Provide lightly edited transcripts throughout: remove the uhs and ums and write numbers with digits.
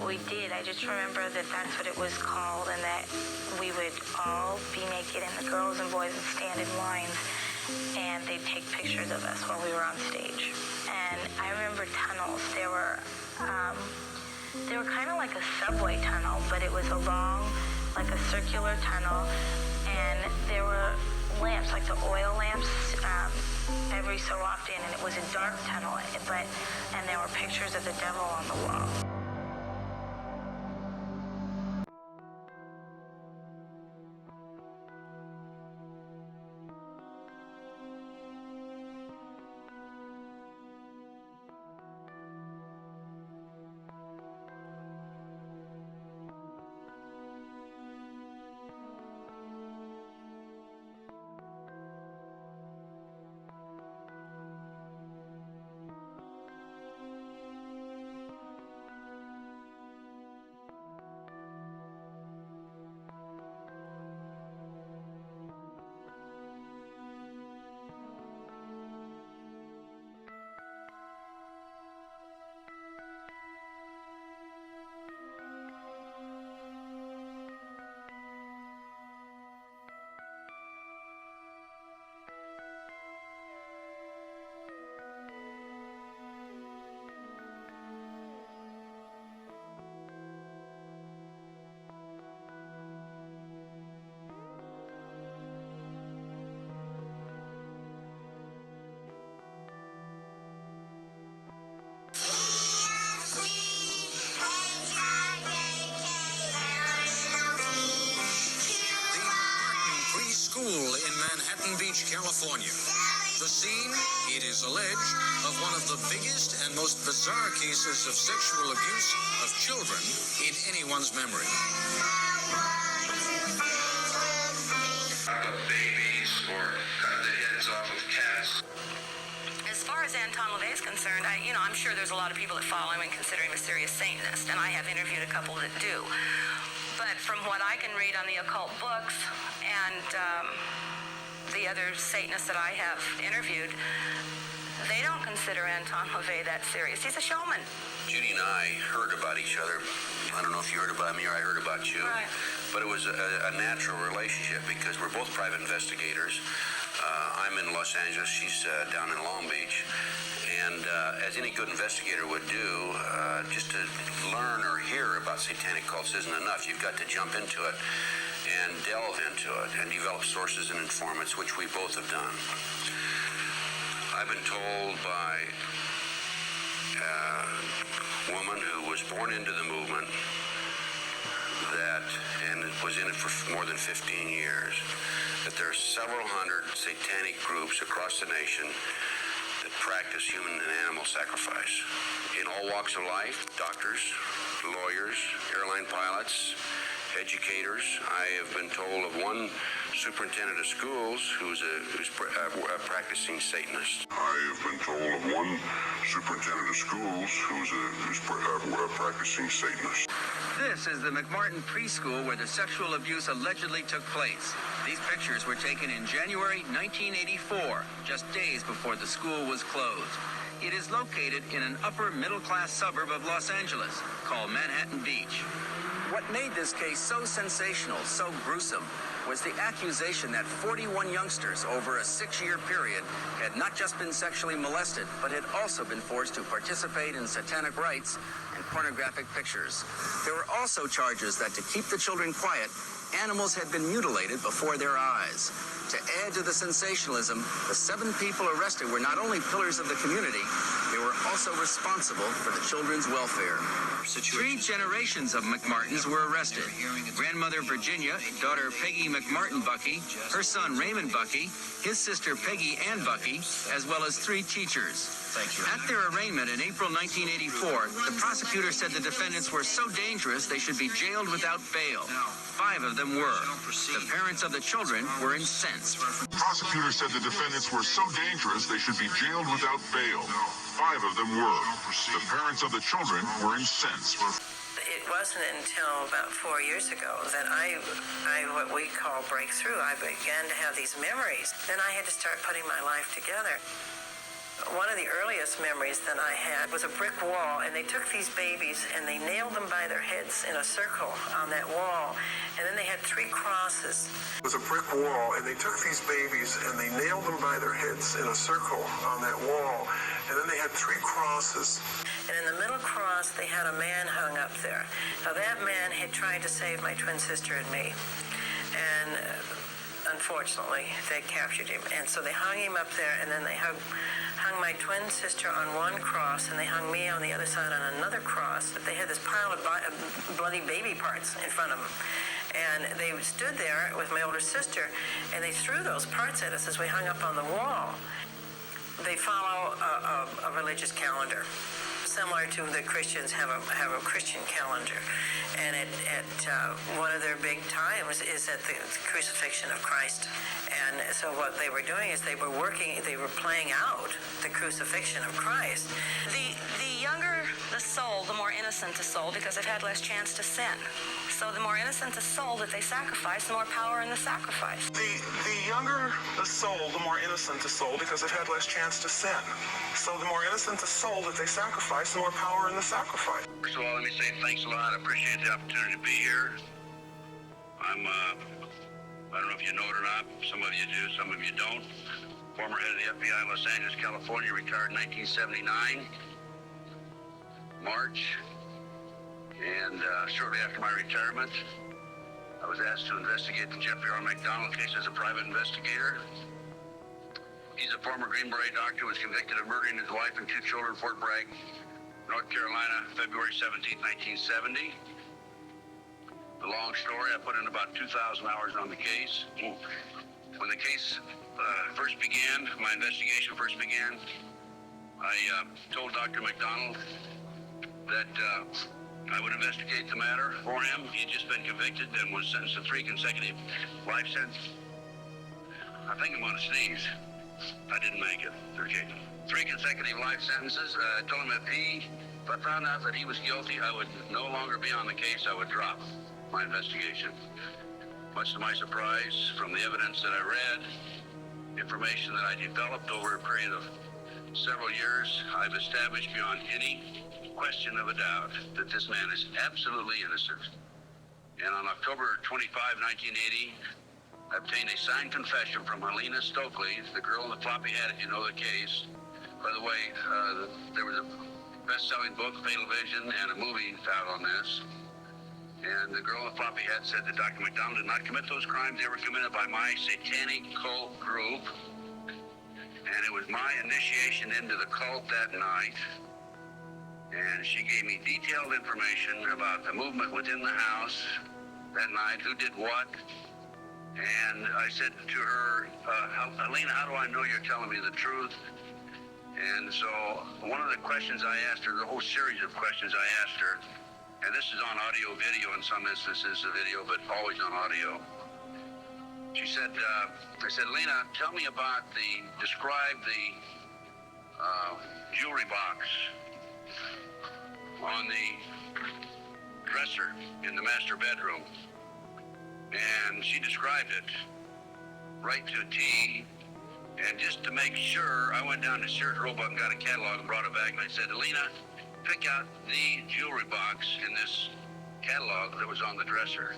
we did. I just remember that that's what it was called, and that we would all be naked, and the girls and boys would stand in lines, and they'd take pictures of us while we were on stage. And I remember tunnels. They were kind of like a subway tunnel, but it was a long, like a circular tunnel, and there were lamps, like the oil lamps, every so often, and it was a dark tunnel, and there were pictures of the devil on the wall. School in Manhattan Beach, California. The scene, it is alleged, of one of the biggest and most bizarre cases of sexual abuse of children in anyone's memory. Babies or cut the heads off of cats. As far as Anton LaVey is concerned, I'm sure there's a lot of people that follow him and consider him a serious Satanist, and I have interviewed a couple that do. But from what I can read on the occult books and the other Satanists that I have interviewed, they don't consider Anton LaVey that serious. He's a showman. Judy and I heard about each other. I don't know if you heard about me or I heard about you. Right. But it was a natural relationship because we're both private investigators. I'm in Los Angeles. She's down in Long Beach. And as any good investigator would do, just to learn or hear about satanic cults isn't enough. You've got to jump into it and delve into it and develop sources and informants, which we both have done. I've been told by a woman who was born into the movement and was in it for more than 15 years, that there are several hundred satanic groups across the nation that practice human and animal sacrifice in all walks of life: doctors, lawyers, airline pilots, educators. I have been told of one superintendent of schools who's a practicing Satanist. I have been told of one superintendent of schools who's a practicing Satanist. This is the McMartin preschool where the sexual abuse allegedly took place. These pictures were taken in January 1984, just days before the school was closed. It is located in an upper middle-class suburb of Los Angeles called Manhattan Beach. What made this case so sensational, so gruesome, was the accusation that 41 youngsters over a 6-year period had not just been sexually molested, but had also been forced to participate in satanic rites and pornographic pictures. There were also charges that to keep the children quiet, animals had been mutilated before their eyes. To add to the sensationalism, the 7 people arrested were not only pillars of the community, they were also responsible for the children's welfare. 3 generations of McMartins were arrested. Grandmother Virginia, daughter Peggy McMartin Bucky, her son Raymond Bucky, his sister Peggy Ann Bucky, as well as 3 teachers. At their arraignment in April 1984, the prosecutor said the defendants were so dangerous they should be jailed without bail. 5 of them were. The parents of the children were incensed. The prosecutor said the defendants were so dangerous they should be jailed without bail. 5 of them were. The parents of the children were incensed. It wasn't until about 4 years ago that I what we call breakthrough. I began to have these memories. Then I had to start putting my life together. one of the earliest memories that I had was a brick wall, and they took these babies and they nailed them by their heads in a circle on that wall, and then they had 3 crosses. It was a brick wall, and they took these babies and they nailed them by their heads in a circle on that wall, and then they had 3 crosses. And in the middle cross, they had a man hung up there. Now, that man had tried to save my twin sister and me, and unfortunately, they captured him. And so they hung him up there, and then they hung my twin sister on one cross, and they hung me on the other side on another cross. But they had this pile of bloody baby parts in front of them. And they stood there with my older sister, and they threw those parts at us as we hung up on the wall. They follow a religious calendar, similar to the Christians have a Christian calendar, and at one of their big times is at the crucifixion of Christ. And so what they were doing is they were playing out the crucifixion of Christ. The younger the soul, the more innocent the soul, because they've had less chance to sin. So the more innocent the soul that they sacrifice, the more power in the sacrifice. The younger the soul, the more innocent the soul, because they've had less chance to sin. So the more innocent the soul that they sacrifice, the more power in the sacrifice. First of all, let me say thanks a lot. I appreciate the opportunity to be here. I don't know if you know it or not. Some of you do, some of you don't. Former head of the FBI, Los Angeles, California, retired in 1979, March. And shortly after my retirement, I was asked to investigate the Jeffrey R. McDonald case as a private investigator. He's a former Green Beret doctor who was convicted of murdering his wife and 2 children in Fort Bragg, North Carolina, February 17, 1970. The long story, I put in about 2,000 hours on the case. When the case first began, my investigation first began, I told Dr. McDonald that I would investigate the matter for him. He had just been convicted and was sentenced to 3 consecutive life sentences. I think I'm going to sneeze. I didn't make it. Okay. 3 consecutive life sentences. I told him if I found out that he was guilty, I would no longer be on the case. I would drop my investigation. Much to my surprise, from the evidence that I read, information that I developed over a period of several years, I've established beyond any question of a doubt that this man is absolutely innocent. And on October 25, 1980, I obtained a signed confession from Helena Stokely, the girl in the floppy hat, if you know the case. By the way, there was a best-selling book, Fatal Vision, and a movie out on this. And the girl in the floppy hat said that Dr. McDonald did not commit those crimes. They were committed by my Satanic cult group. And it was my initiation into the cult that night. And she gave me detailed information about the movement within the house that night, who did what. And I said to her, Helena, how do I know you're telling me the truth? And so one of the questions I asked her, the whole series of questions I asked her, and this is on audio video in some instances, the video, but always on audio. She said, I said, Lena, tell me about describe the jewelry box on the dresser in the master bedroom. And she described it right to a T. And just to make sure, I went down to Sears Roebuck and got a catalog and brought it back. And I said, Lena, pick out the jewelry box in this catalog that was on the dresser.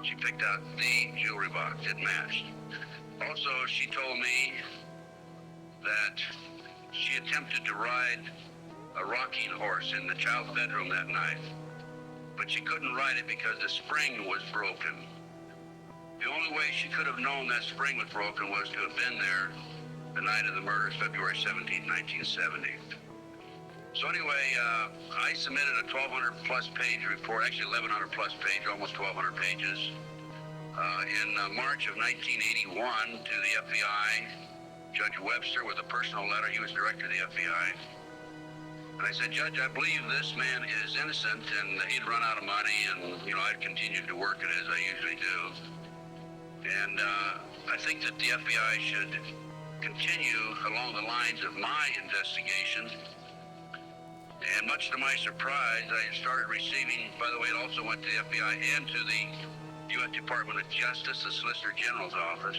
She picked out the jewelry box. It matched. Also, she told me that she attempted to ride a rocking horse in the child's bedroom that night, but she couldn't ride it because the spring was broken. The only way she could have known that spring was broken was to have been there the night of the murders, February 17, 1970. So anyway, I submitted a 1,200-plus page report, actually 1,100-plus page, almost 1,200 pages, in March of 1981 to the FBI. Judge Webster with a personal letter. He was director of the FBI. And I said, Judge, I believe this man is innocent, and he'd run out of money, and, I'd continued to work it as I usually do. And I think that the FBI should continue along the lines of my investigation. And much to my surprise, I started receiving, by the way, it also went to the FBI and to the U.S. Department of Justice, the Solicitor General's office.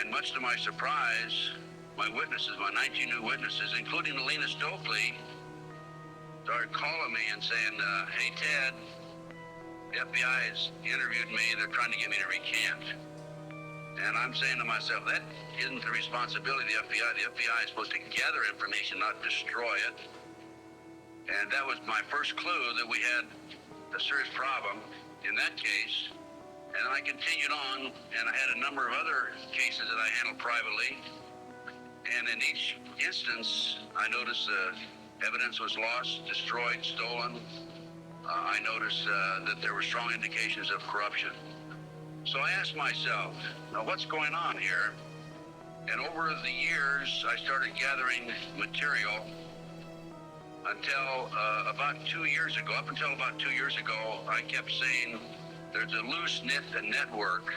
And much to my surprise, my witnesses, my 19 new witnesses, including Alina Stokely, started calling me and saying, hey, Ted, the FBI has interviewed me. They're trying to get me to recant. And I'm saying to myself, that isn't the responsibility of the FBI. The FBI is supposed to gather information, not destroy it. And that was my first clue that we had a serious problem in that case. And I continued on, and I had a number of other cases that I handled privately. And in each instance, I noticed evidence was lost, destroyed, stolen. I noticed that there were strong indications of corruption. So I asked myself, now what's going on here? And over the years, I started gathering material until about 2 years ago. Up until about 2 years ago, I kept saying there's a loose-knit network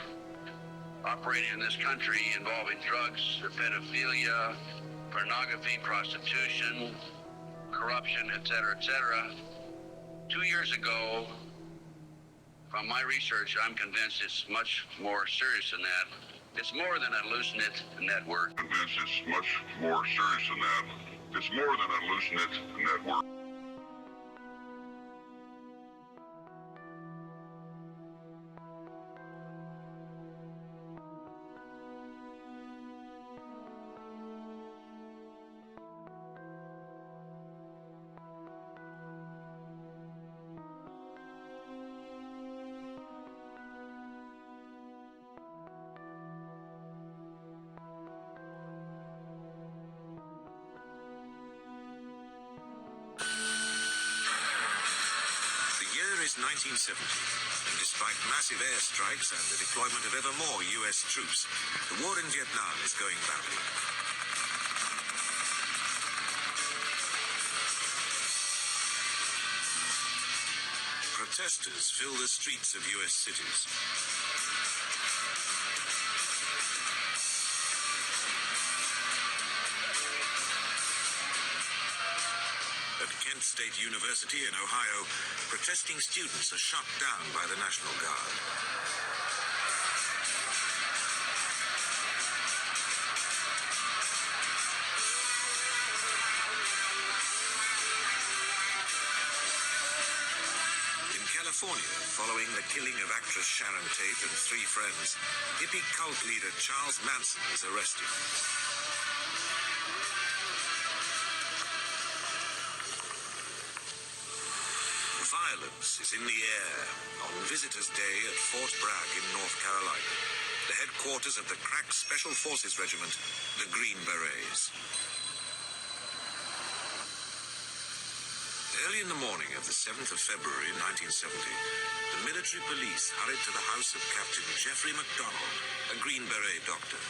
operating in this country involving drugs, pedophilia, pornography, prostitution, corruption, etc., etc. 2 years ago, from my research, I'm convinced it's much more serious than that. It's more than a loose-knit network. Convinced it's much more serious than that. It's more than a loose-knit network. The year is 1970, and despite massive airstrikes and the deployment of ever more U.S. troops, the war in Vietnam is going badly. Protesters fill the streets of U.S. cities. At Kent State University in Ohio, protesting students are shot down by the National Guard. In California, following the killing of actress Sharon Tate and 3 friends, hippie cult leader Charles Manson is arrested. Violence is in the air on Visitors' Day at Fort Bragg in North Carolina, the headquarters of the crack Special Forces Regiment, the Green Berets. Early in the morning of the 7th of February 1970, the military police hurried to the house of Captain Jeffrey McDonald, a Green Beret doctor.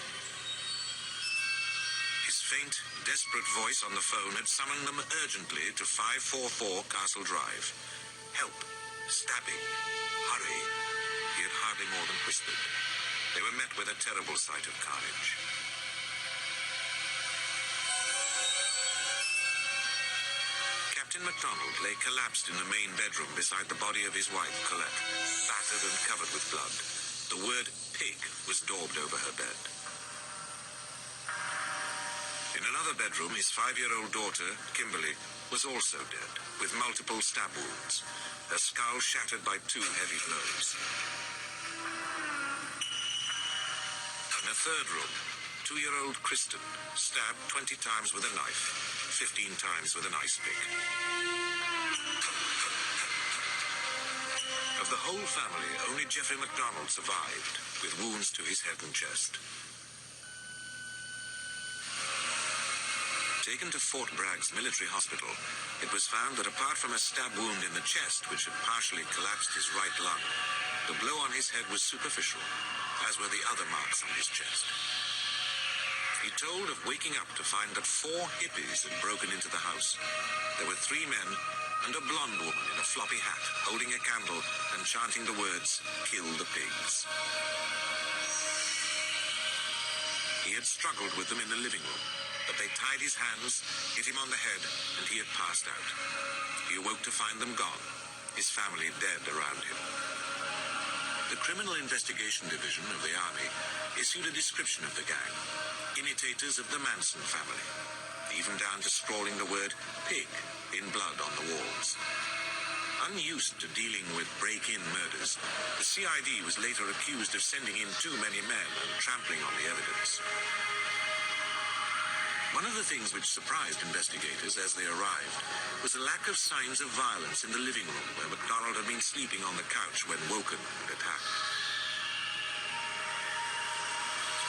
His faint, desperate voice on the phone had summoned them urgently to 544 Castle Drive. Help, stabbing, hurry, he had hardly more than whispered. They were met with a terrible sight of carnage. Captain McDonald lay collapsed in the main bedroom beside the body of his wife, Colette, battered and covered with blood. The word pig was daubed over her bed. In another bedroom, his 5-year-old daughter, Kimberly, was also dead, with multiple stab wounds, her skull shattered by 2 heavy blows. In a third room, 2-year-old Kristen, stabbed 20 times with a knife, 15 times with an ice pick. Of the whole family, only Jeffrey McDonald survived, with wounds to his head and chest. Taken to Fort Bragg's military hospital, it was found that apart from a stab wound in the chest, which had partially collapsed his right lung, the blow on his head was superficial, as were the other marks on his chest. He told of waking up to find that 4 hippies had broken into the house. There were 3 men and a blonde woman in a floppy hat, holding a candle and chanting the words, "Kill the pigs." He had struggled with them in the living room, but they tied his hands, hit him on the head, and he had passed out. He awoke to find them gone, his family dead around him. The Criminal Investigation Division of the Army issued a description of the gang, imitators of the Manson family, even down to scrawling the word pig in blood on the walls. Unused to dealing with break-in murders, the CID was later accused of sending in too many men and trampling on the evidence. One of the things which surprised investigators as they arrived was the lack of signs of violence in the living room where MacDonald had been sleeping on the couch when woken and attacked.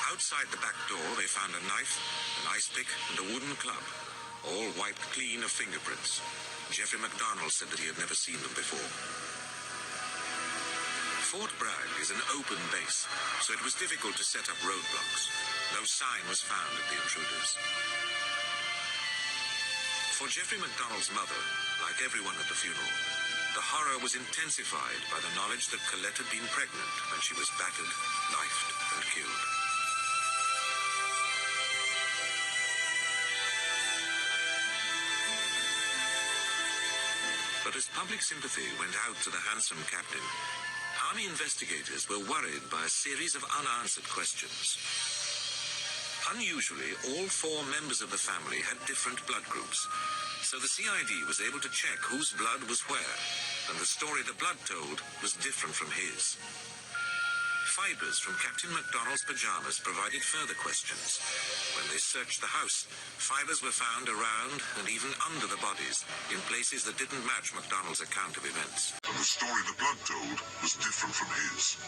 Outside the back door, they found a knife, an ice pick, and a wooden club, all wiped clean of fingerprints. Jeffrey MacDonald said that he had never seen them before. Fort Bragg is an open base, so it was difficult to set up roadblocks. No sign was found of the intruders. For Jeffrey MacDonald's mother, like everyone at the funeral, the horror was intensified by the knowledge that Colette had been pregnant when she was battered, knifed, and killed. But as public sympathy went out to the handsome captain, Army investigators were worried by a series of unanswered questions. Unusually, all four members of the family had different blood groups, so the CID was able to check whose blood was where, and the story the blood told was different from his. Fibers from Captain MacDonald's pajamas provided further questions. When they searched the house, fibers were found around and even under the bodies, in places that didn't match MacDonald's account of events. And the story the blood told was different from his.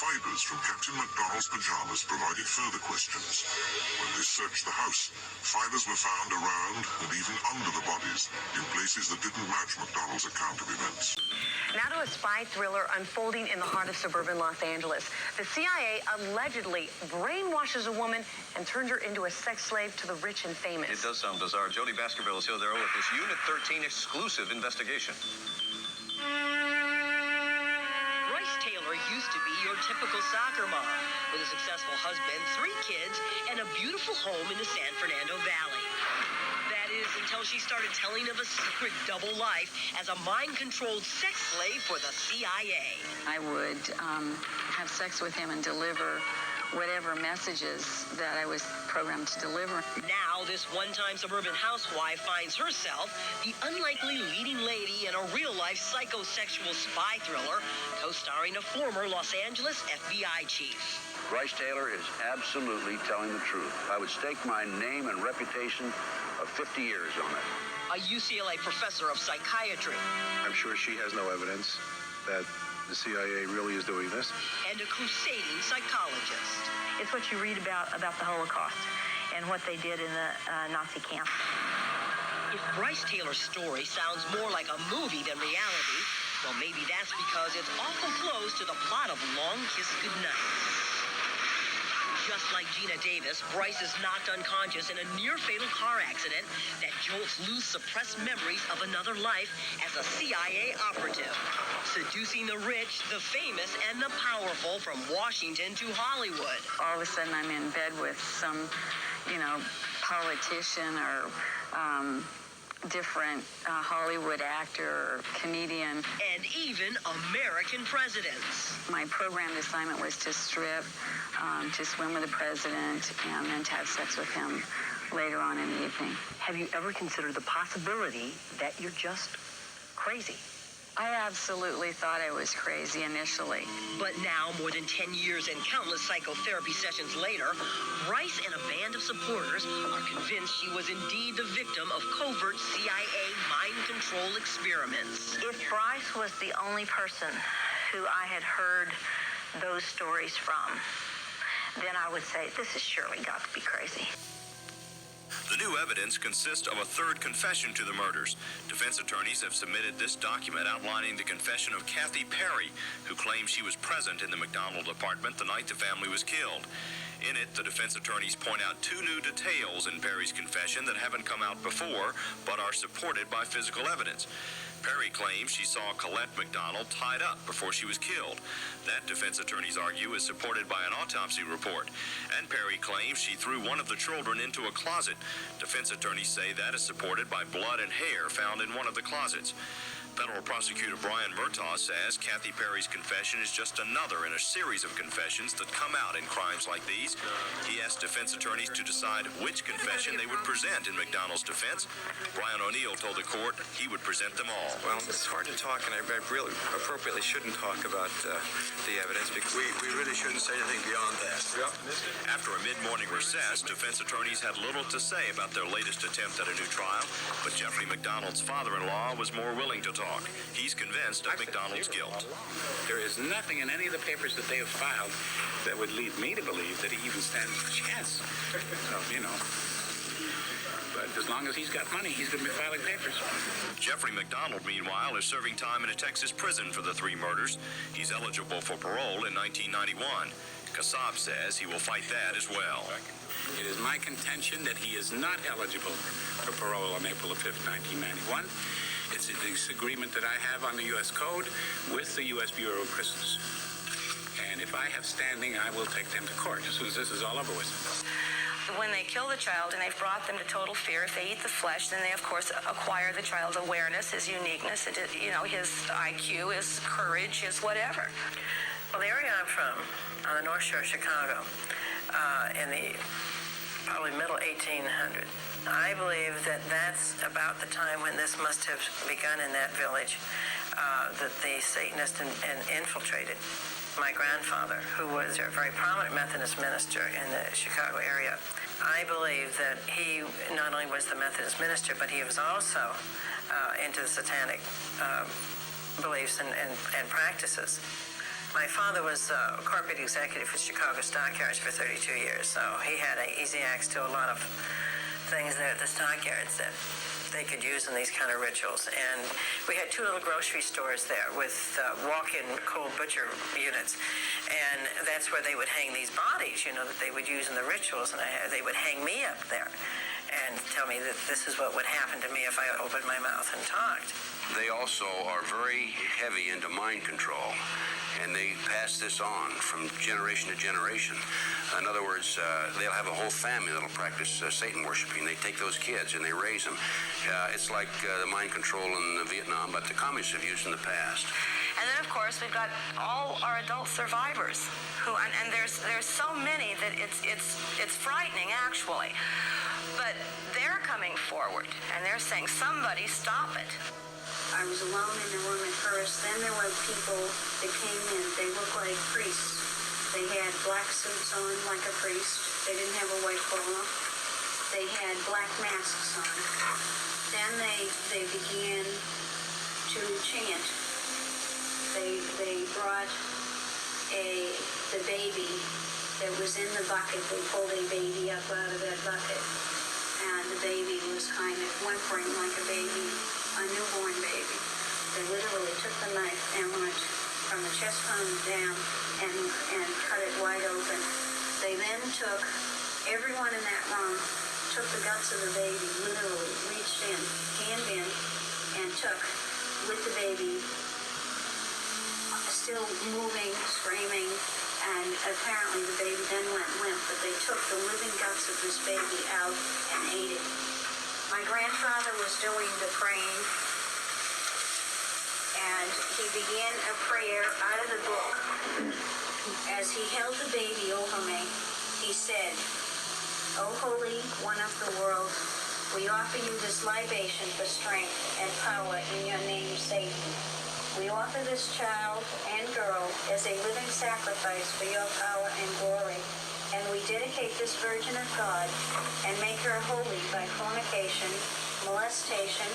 Fibers from Captain MacDonald's pajamas provided further questions. When they searched the house, fibers were found around and even under the bodies, in places that didn't match MacDonald's account of events. Now to a spy thriller unfolding in the heart of suburban Los Angeles. The CIA allegedly brainwashes a woman and turns her into a sex slave to the rich and famous. It does sound bizarre. Jody Baskerville is here there with this Unit 13 exclusive investigation. Bryce Taylor used to be your typical soccer mom with a successful husband, 3 kids, and a beautiful home in the San Fernando Valley. That is, until she started telling of a secret double life as a mind-controlled sex slave for the CIA. I would have sex with him and deliver whatever messages that I was programmed to deliver. Now, this one-time suburban housewife finds herself the unlikely leading lady in a real-life psychosexual spy thriller, co-starring a former Los Angeles FBI chief. Bryce Taylor is absolutely telling the truth. I would stake my name and reputation of 50 years on it. A UCLA professor of psychiatry. I'm sure she has no evidence that the CIA really is doing this. And a crusading psychologist. It's what you read about the Holocaust and what they did in the Nazi camp. If Bryce Taylor's story sounds more like a movie than reality, well, maybe that's because it's awful close to the plot of Long Kiss Goodnight. Just like Gina Davis, Bryce is knocked unconscious in a near-fatal car accident that jolts loose suppressed memories of another life as a CIA operative, seducing the rich, the famous, and the powerful from Washington to Hollywood. All of a sudden, I'm in bed with some, politician or different Hollywood actor or comedian. And even American presidents. My programmed assignment was to strip, to swim with the president, and then to have sex with him later on in the evening. Have you ever considered the possibility that you're just crazy? I absolutely thought I was crazy initially. But now, more than 10 years and countless psychotherapy sessions later, Bryce and a band of supporters are convinced she was indeed the victim of covert CIA mind control experiments. If Bryce was the only person who I had heard those stories from, then I would say, this has surely got to be crazy. The new evidence consists of a third confession to the murders. Defense attorneys have submitted this document outlining the confession of Kathy Perry, who claims she was present in the MacDonald apartment the night the family was killed. In it, the defense attorneys point out 2 new details in Perry's confession that haven't come out before, but are supported by physical evidence. Perry claims she saw Colette MacDonald tied up before she was killed. That, defense attorneys argue, is supported by an autopsy report. And Perry claims she threw one of the children into a closet. Defense attorneys say that is supported by blood and hair found in one of the closets. Federal prosecutor Brian Murtaugh says Kathy Perry's confession is just another in a series of confessions that come out in crimes like these. He asked defense attorneys to decide which confession they would present in McDonald's defense. Brian O'Neill told the court he would present them all. Well, it's hard to talk, and I really appropriately shouldn't talk about the evidence because we really shouldn't say anything beyond that. Yep. After a mid-morning recess, defense attorneys had little to say about their latest attempt at a new trial, but Jeffrey McDonald's father-in-law was more willing to talk. He's convinced of McDonald's guilt. There is nothing in any of the papers that they have filed that would lead me to believe that he even stands a chance. So, but as long as he's got money, he's going to be filing papers. Jeffrey McDonald, meanwhile, is serving time in a Texas prison for the 3 murders. He's eligible for parole in 1991. Kassab says he will fight that as well. It is my contention that he is not eligible for parole on April 5th, 1991. It's a disagreement that I have on the U.S. Code with the U.S. Bureau of Prisons. And if I have standing, I will take them to court as soon as this is all over with. When they kill the child and they've brought them to total fear, if they eat the flesh, then they, of course, acquire the child's awareness, his uniqueness, his IQ, his courage, his whatever. Well, the area I'm from, on the North Shore of Chicago, in the probably middle 1800s, I believe that that's about the time when this must have begun in that village, that the Satanists infiltrated. My grandfather, who was a very prominent Methodist minister in the Chicago area, I believe that he not only was the Methodist minister, but he was also into the Satanic beliefs and practices. My father was corporate executive for Chicago Stockyards for 32 years, so he had an easy access to a lot of things there at the stockyards that they could use in these kind of rituals. And we had 2 little grocery stores there with walk-in cold butcher units. And that's where they would hang these bodies, that they would use in the rituals. And they would hang me up there and tell me that this is what would happen to me if I opened my mouth and talked. They also are very heavy into mind control, and they pass this on from generation to generation. In other words, they'll have a whole family that'll practice Satan worshiping. They take those kids and they raise them. It's like the mind control in Vietnam, but the communists have used in the past. And then, of course, we've got all our adult survivors who, and there's so many that it's frightening, actually. But they're coming forward and they're saying, somebody stop it. I was alone in the room at first. Then there were people that came in. They looked like priests. They had black suits on like a priest. They didn't have a white collar. They had black masks on. Then they began to chant. They brought the baby that was in the bucket. They pulled a baby up out of that bucket. And the baby was kind of whimpering like a baby, a newborn baby. They literally took the knife and went from the chest bone down and cut it wide open. They then took, everyone in that room took the guts of the baby, literally reached in, hand in, and took with the baby, still moving, screaming, and apparently the baby then went limp, but they took the living guts of this baby out and ate it. My grandfather was doing the praying, and he began a prayer out of the book. As he held the baby over me, he said, "O Holy One of the world, we offer you this libation for strength and power in your name, Satan. We offer this child and girl as a living sacrifice for your power and glory, and we dedicate this Virgin of God and make her holy by fornication, molestation,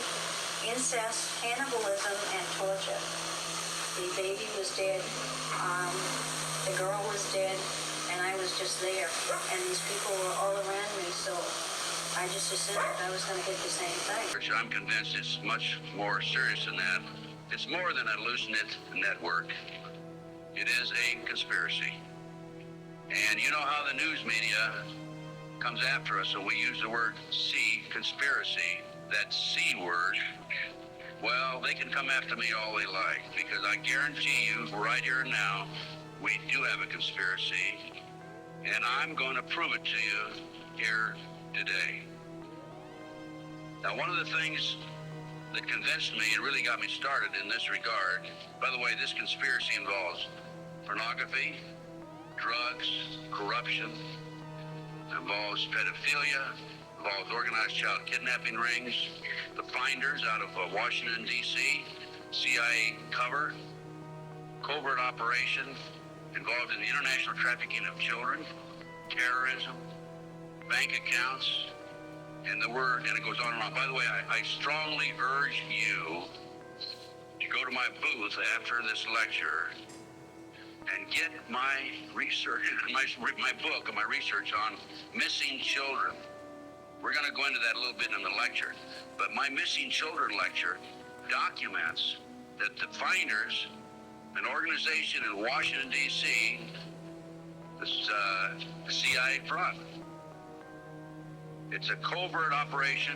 incest, cannibalism, and torture." The baby was dead, the girl was dead, and I was just there, and these people were all around me, so I just assumed I was going to get the same thing. I'm convinced it's much more serious than that. It's more than a hallucinate network. It is a conspiracy. And you know how the news media comes after us, so we use the word C, conspiracy, that C word. Well, they can come after me all they like, because I guarantee you, right here and now, we do have a conspiracy, and I'm going to prove it to you here today. Now, one of the things that convinced me and really got me started in this regard. By the way, this conspiracy involves pornography, drugs, corruption, involves pedophilia, involves organized child kidnapping rings, the finders out of Washington, D.C., CIA cover, covert operation involved in the international trafficking of children, terrorism, bank accounts, and it goes on and on. By the way, I strongly urge you to go to my booth after this lecture and get my research, my book and my research on missing children. We're going to go into that a little bit in the lecture, but my missing children lecture documents that the finders, an organization in Washington, D.C., the CIA front. It's a covert operation.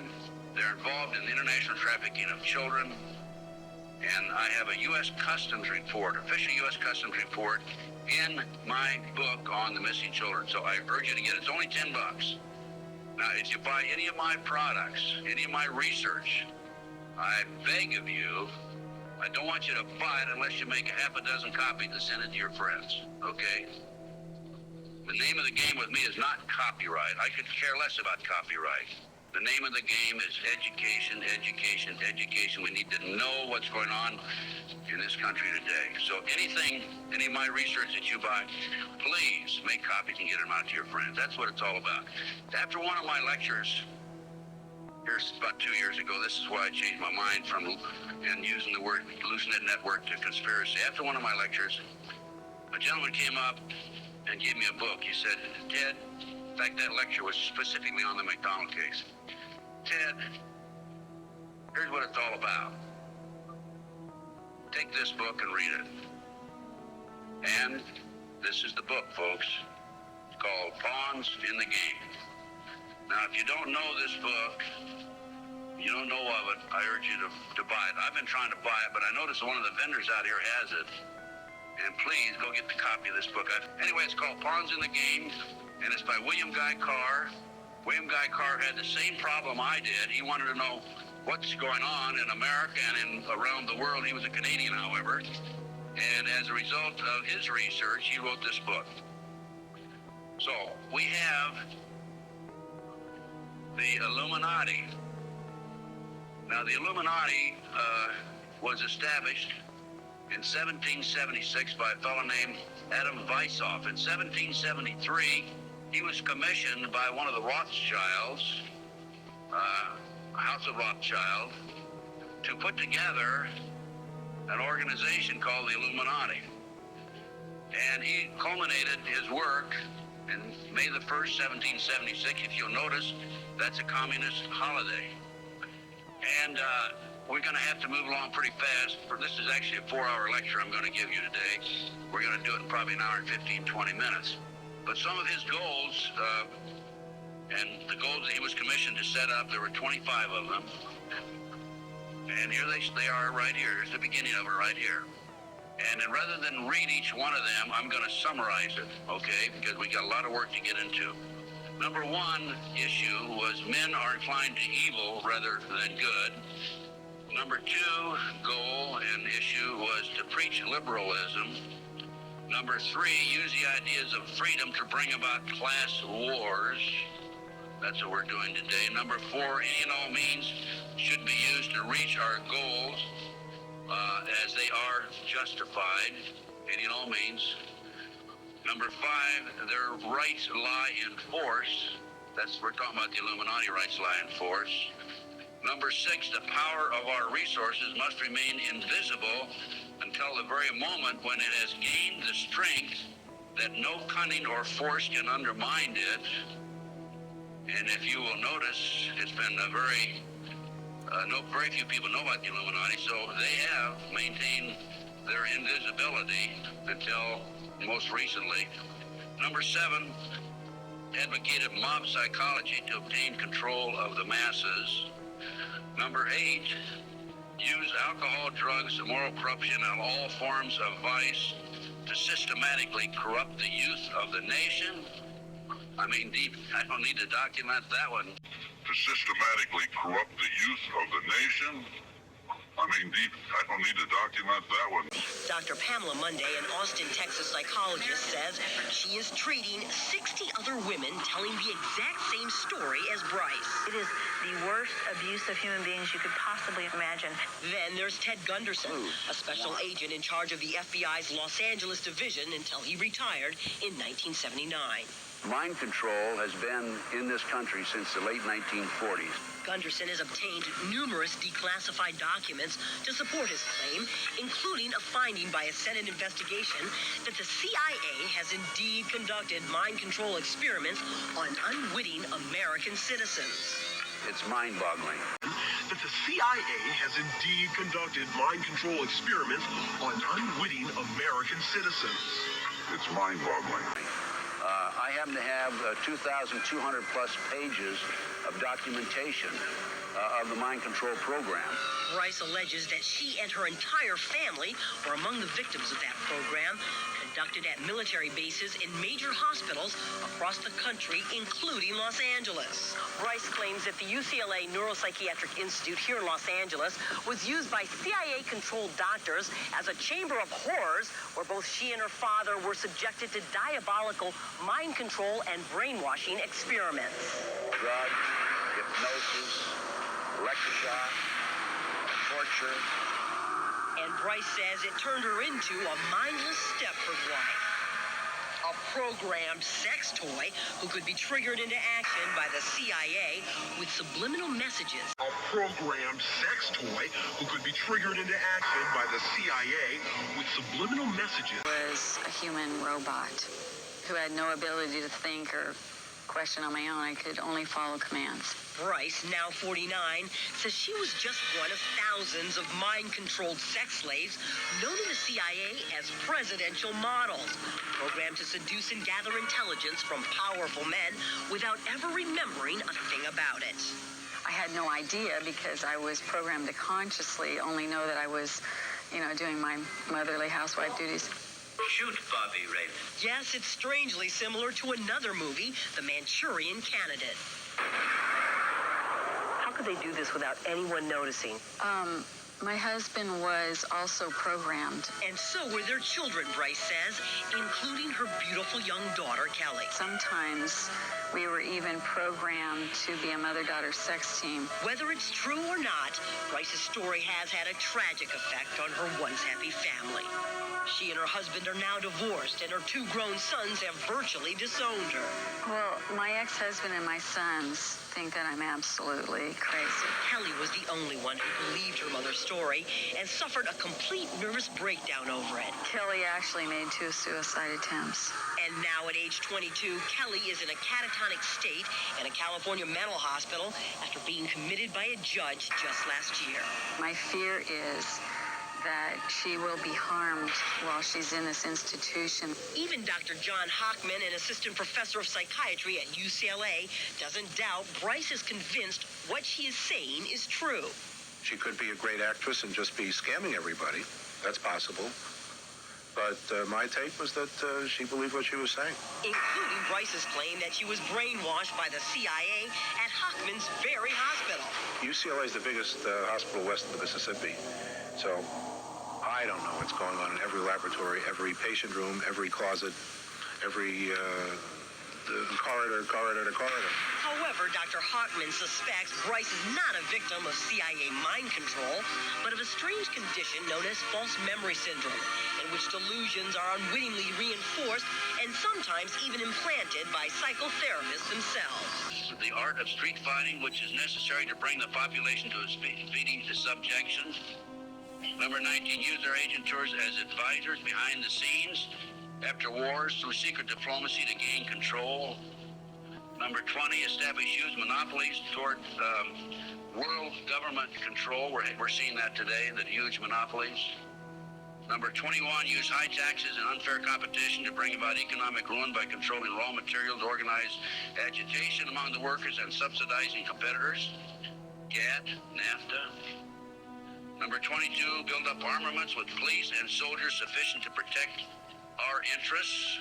They're involved in the international trafficking of children. And I have a U.S. Customs report, official U.S. Customs report, in my book on the missing children. So I urge you to get it. It's only $10. Now, if you buy any of my products, any of my research, I beg of you, I don't want you to buy it unless you make a half a dozen copies and send it to your friends, okay? The name of the game with me is not copyright. I could care less about copyright. The name of the game is education, education, education. We need to know what's going on in this country today. So any of my research that you buy, please make copies and get them out to your friends. That's what it's all about. After one of my lectures, here's about 2 years ago, this is why I changed my mind from and using the word hallucinate network to conspiracy. After one of my lectures, a gentleman came up and gave me a book. He said, Ted, in fact, that lecture was specifically on the McDonald case. Ted, here's what it's all about. Take this book and read it. And this is the book, folks. It's called Pawns in the Game. Now, if you don't know this book, you don't know of it, I urge you to buy it. I've been trying to buy it, but I noticed one of the vendors out here has it. And please go get the copy of this book. Anyway, it's called Pawns in the Game, and it's by William Guy Carr. William Guy Carr had the same problem I did. He wanted to know what's going on in America and around the world. He was a Canadian, however. And as a result of his research, he wrote this book. So, we have the Illuminati. Now, the Illuminati was established in 1776 by a fellow named Adam Weishaupt. In 1773, he was commissioned by one of the Rothschilds, House of Rothschild, to put together an organization called the Illuminati. And he culminated his work in May the 1st, 1776. If you'll notice, that's a communist holiday. And we're going to have to move along pretty fast. This is actually a 4-hour lecture I'm going to give you today. We're going to do it in probably an hour and 15, 20 minutes. But some of his goals, and the goals that he was commissioned to set up, there were 25 of them. And here they are right here. Here's the beginning of it right here. And then rather than read each one of them, I'm going to summarize it, okay? Because we got a lot of work to get into. Number one issue was men are inclined to evil rather than good. Number two goal and issue was to preach liberalism. Number three, use the ideas of freedom to bring about class wars. That's what we're doing today. Number four, any and all means should be used to reach our goals as they are justified. Any and all means. Number five, their rights lie in force. We're talking about the Illuminati rights lie in force. Number six, the power of our resources must remain invisible until the very moment when it has gained the strength that no cunning or force can undermine it. And if you will notice, it's been very few people know about the Illuminati, so they have maintained their invisibility until most recently. Number seven, advocated mob psychology to obtain control of the masses. Number eight, use alcohol, drugs, moral corruption, and all forms of vice to systematically corrupt the youth of the nation. I don't need to document that one. To systematically corrupt the youth of the nation. I mean, I don't need to document that one. Dr. Pamela Monday, an Austin, Texas psychologist, says she is treating 60 other women telling the exact same story as Bryce. It is the worst abuse of human beings you could possibly imagine. Then there's Ted Gunderson, a special agent in charge of the FBI's Los Angeles division until he retired in 1979. Mind control has been in this country since the late 1940s. Gunderson has obtained numerous declassified documents to support his claim, including a finding by a Senate investigation that the CIA has indeed conducted mind control experiments on unwitting American citizens. It's mind-boggling. That the CIA has indeed conducted mind control experiments on unwitting American citizens. It's mind-boggling. I happen to have 2,200 plus pages of documentation of the mind control program. Bryce alleges that she and her entire family were among the victims of that program, conducted at military bases in major hospitals across the country, including Los Angeles. Bryce claims that the UCLA Neuropsychiatric Institute here in Los Angeles was used by CIA-controlled doctors as a chamber of horrors where both she and her father were subjected to diabolical mind control and brainwashing experiments. Drugs, hypnosis, electroshock, torture. And Bryce says it turned her into a mindless Stepford wife. A programmed sex toy who could be triggered into action by the CIA with subliminal messages. A programmed sex toy who could be triggered into action by the CIA with subliminal messages. Was a human robot who had no ability to think or question on my own. I could only follow commands. Bryce, now 49, says she was just one of thousands of mind-controlled sex slaves known to the CIA as presidential models, programmed to seduce and gather intelligence from powerful men without ever remembering a thing about it. I had no idea because I was programmed to consciously only know that I was, doing my motherly housewife duties. Shoot Bobby Raymond. Yes, it's strangely similar to another movie, The Manchurian Candidate. How could they do this without anyone noticing? My husband was also programmed. And so were their children, Bryce says, including her beautiful young daughter, Kelly. Sometimes we were even programmed to be a mother-daughter sex team. Whether it's true or not, Bryce's story has had a tragic effect on her once happy family. She and her husband are now divorced, and her two grown sons have virtually disowned her. Well, my ex-husband and my sons think that I'm absolutely crazy. Kelly was the only one who believed her mother's story and suffered a complete nervous breakdown over it. Kelly actually made 2 suicide attempts. And now at age 22, Kelly is in a catatonic state in a California mental hospital after being committed by a judge just last year. My fear is that she will be harmed while she's in this institution. Even Dr. John Hockman, an assistant professor of psychiatry at UCLA, doesn't doubt Bryce is convinced what she is saying is true. She could be a great actress and just be scamming everybody. That's possible. But my take was that she believed what she was saying. Including Bryce's claim that she was brainwashed by the CIA at Hockman's very hospital. UCLA is the biggest hospital west of the Mississippi. So I don't know what's going on in every laboratory, every patient room, every closet, every corridor to corridor. However, Dr. Hockman suspects Bryce is not a victim of CIA mind control, but of a strange condition known as false memory syndrome, in which delusions are unwittingly reinforced and sometimes even implanted by psychotherapists themselves. The art of street fighting, which is necessary to bring the population to a speedy subjection. Number 19, use their agent tours as advisors behind the scenes after wars through secret diplomacy to gain control. Number 20, establish huge monopolies toward world government control. We're seeing that today, the huge monopolies. Number 21, use high taxes and unfair competition to bring about economic ruin by controlling raw materials, organize agitation among the workers, and subsidizing competitors. GATT, NAFTA. Number 22, build up armaments with police and soldiers sufficient to protect our interests.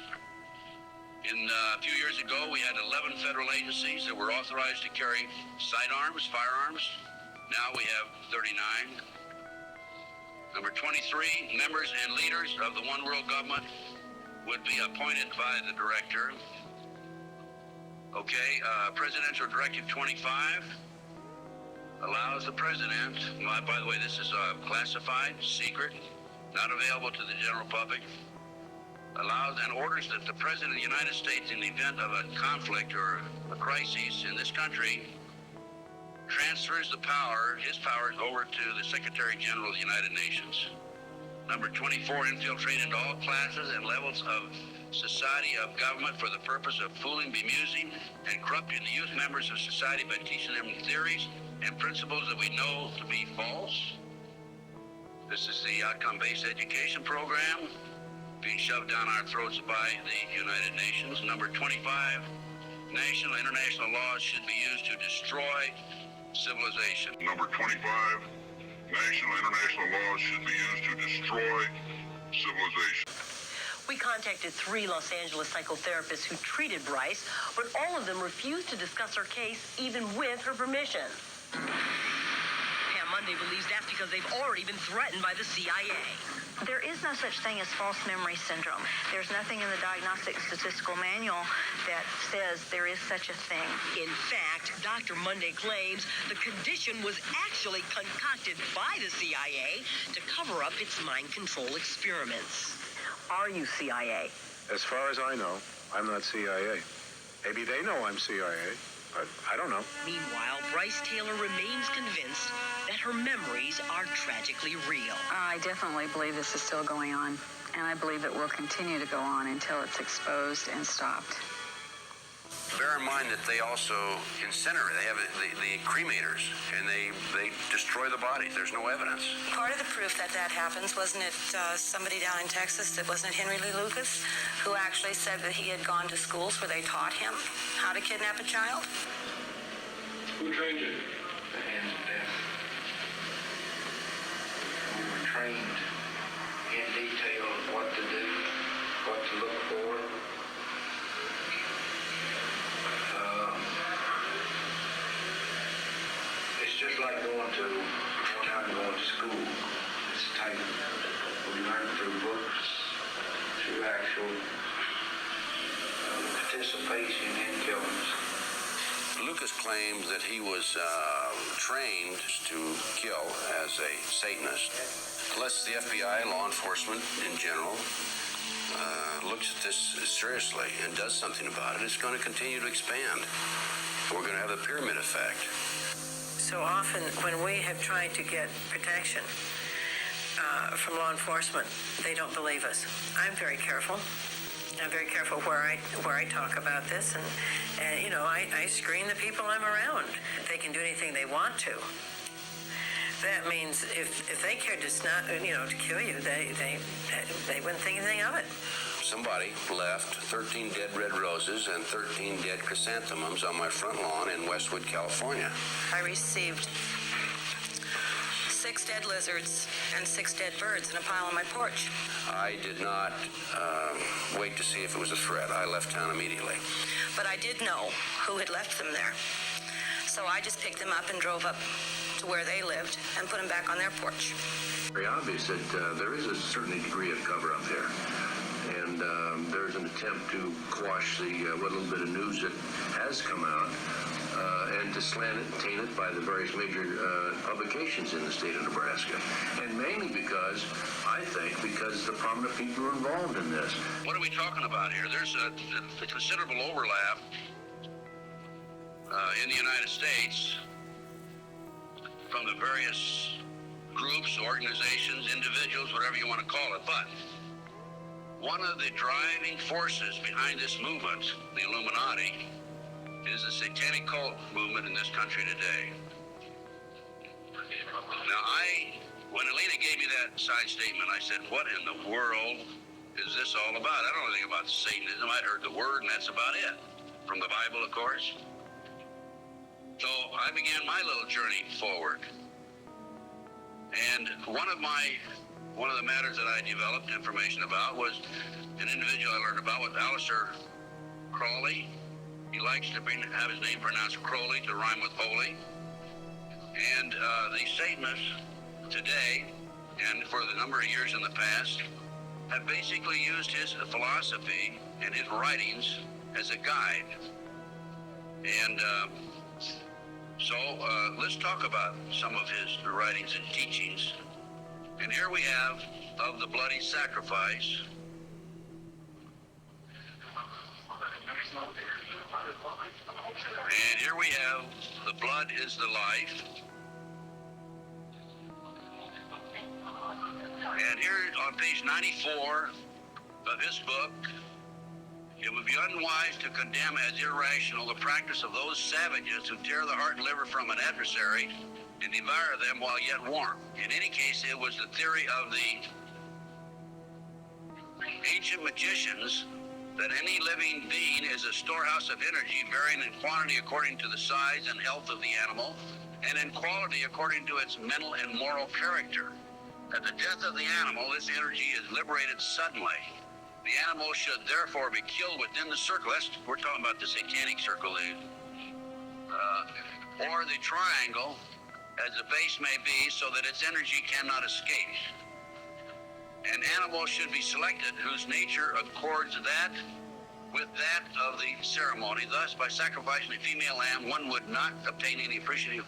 A few years ago, we had 11 federal agencies that were authorized to carry sidearms, firearms. Now we have 39. Number 23, members and leaders of the one world government would be appointed by the director. Okay, Presidential Directive 25 allows the president, by the way, this is classified, secret, not available to the general public, allows and orders that the President of the United States, in the event of a conflict or a crisis in this country, transfers his powers over to the Secretary General of the United Nations. Number 24, infiltrate into all classes and levels of society of government for the purpose of fooling, bemusing, and corrupting the youth members of society by teaching them theories and principles that we know to be false. This is the outcome-based education program being shoved down our throats by the United Nations. Number 25, national and international laws should be used to destroy civilization. Number 25, national and international laws should be used to destroy civilization. We contacted 3 Los Angeles psychotherapists who treated Bryce, but all of them refused to discuss her case even with her permission. Pam Monday believes that's because they've already been threatened by the CIA. There is no such thing as false memory syndrome. There's nothing in the Diagnostic and Statistical Manual that says there is such a thing. In fact, Dr. Monday claims the condition was actually concocted by the CIA to cover up its mind control experiments. Are you CIA? As far as I know, I'm not CIA. Maybe they know I'm CIA, but I don't know. Meanwhile, Bryce Taylor remains convinced that her memories are tragically real. I definitely believe this is still going on, and I believe it will continue to go on until it's exposed and stopped. Bear in mind that they also incinerate. They have the cremators, and they destroy the bodies. There's no evidence. Part of the proof that happens, wasn't it somebody down in Texas, wasn't it Henry Lee Lucas, who actually said that he had gone to schools where they taught him how to kidnap a child? Who trained you? The hands of death. We were trained in detail what to do, what to look for. It's just like going to school. It's tight. We learn through books, through actual participation in killings. Lucas claimed that he was trained to kill as a Satanist. Unless the FBI, law enforcement in general, looks at this seriously and does something about it, it's going to continue to expand. We're going to have a pyramid effect. So often when we have tried to get protection from law enforcement, they don't believe us. I'm very careful. I'm very careful where I talk about this, and you know, I screen the people I'm around. They can do anything they want to. That means if they cared to kill you, they wouldn't think anything of it. Somebody left 13 dead red roses and 13 dead chrysanthemums on my front lawn in Westwood, California. I received 6 dead lizards and 6 dead birds in a pile on my porch. I did not wait to see if it was a threat. I left town immediately. But I did know who had left them there. So I just picked them up and drove up to where they lived and put them back on their porch. Very obvious that there is a certain degree of cover-up there. And there's an attempt to quash what little bit of news that has come out and to slant it and taint it by the various major publications in the state of Nebraska. And mainly because the prominent people are involved in this. What are we talking about here? There's a considerable overlap in the United States from the various groups, organizations, individuals, whatever you want to call it. But one of the driving forces behind this movement, the Illuminati, is the Satanic cult movement in this country today. Now, when Alina gave me that side statement, I said, what in the world is this all about? I don't know anything about Satanism. I'd heard the word, and that's about it. From the Bible, of course. So I began my little journey forward. And one of the matters that I developed information about was an individual I learned about with Aleister Crowley. He likes to have his name pronounced Crowley to rhyme with holy. And the Satanists today and for the number of years in the past, have basically used his philosophy and his writings as a guide. And so let's talk about some of his writings and teachings. And here we have Of the Bloody Sacrifice. And here we have The Blood is the Life. And here on page 94 of his book, it would be unwise to condemn as irrational the practice of those savages who tear the heart and liver from an adversary and devour them while yet warm. In any case, it was the theory of the ancient magicians that any living being is a storehouse of energy varying in quantity according to the size and health of the animal, and in quality according to its mental and moral character. At the death of the animal, this energy is liberated suddenly. The animal should therefore be killed within the circle. We're talking about the satanic circle, or the triangle, as the base may be, so that its energy cannot escape. An animal should be selected whose nature accords that with that of the ceremony. Thus, by sacrificing a female lamb, one would not obtain any appreciative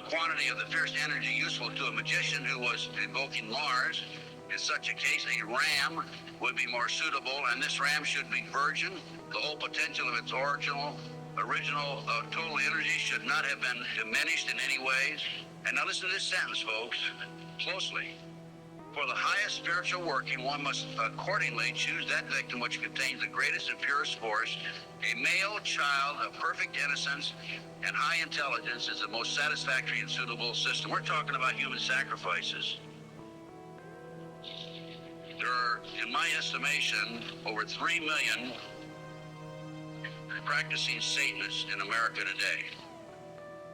quantity of the fierce energy useful to a magician who was invoking Mars. In such a case, a ram would be more suitable, and this ram should be virgin. The whole potential of its original total energy should not have been diminished in any ways. And now listen to this sentence, folks, closely. For the highest spiritual working, one must accordingly choose that victim which contains the greatest and purest force. A male child of perfect innocence and high intelligence is the most satisfactory and suitable system. We're talking about human sacrifices. There are, in my estimation, over 3 million practicing Satanists in America today.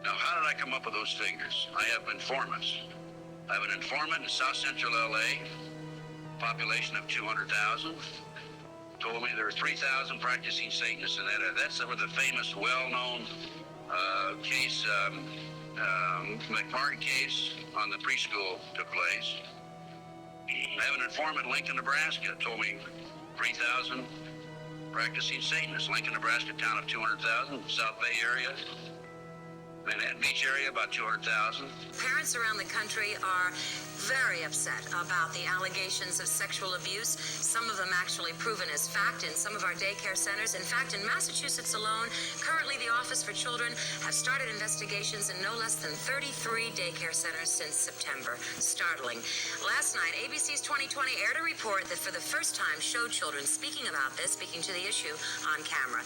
Now, how did I come up with those figures? I have informants. I have an informant in South Central LA, population of 200,000, told me there are 3,000 practicing Satanists in that area. That's where the famous, well-known case, McMartin case on the preschool took place. I have an informant in Lincoln, Nebraska, told me 3,000 practicing Satanists. Lincoln, Nebraska, town of 200,000, South Bay area. Manhattan Beach area, about 200,000. Parents around the country are very upset about the allegations of sexual abuse, some of them actually proven as fact in some of our daycare centers. In fact, in Massachusetts alone, currently the Office for Children have started investigations in no less than 33 daycare centers since September. Startling. Last night, ABC's 2020 aired a report that for the first time showed children speaking about this, speaking to the issue on camera.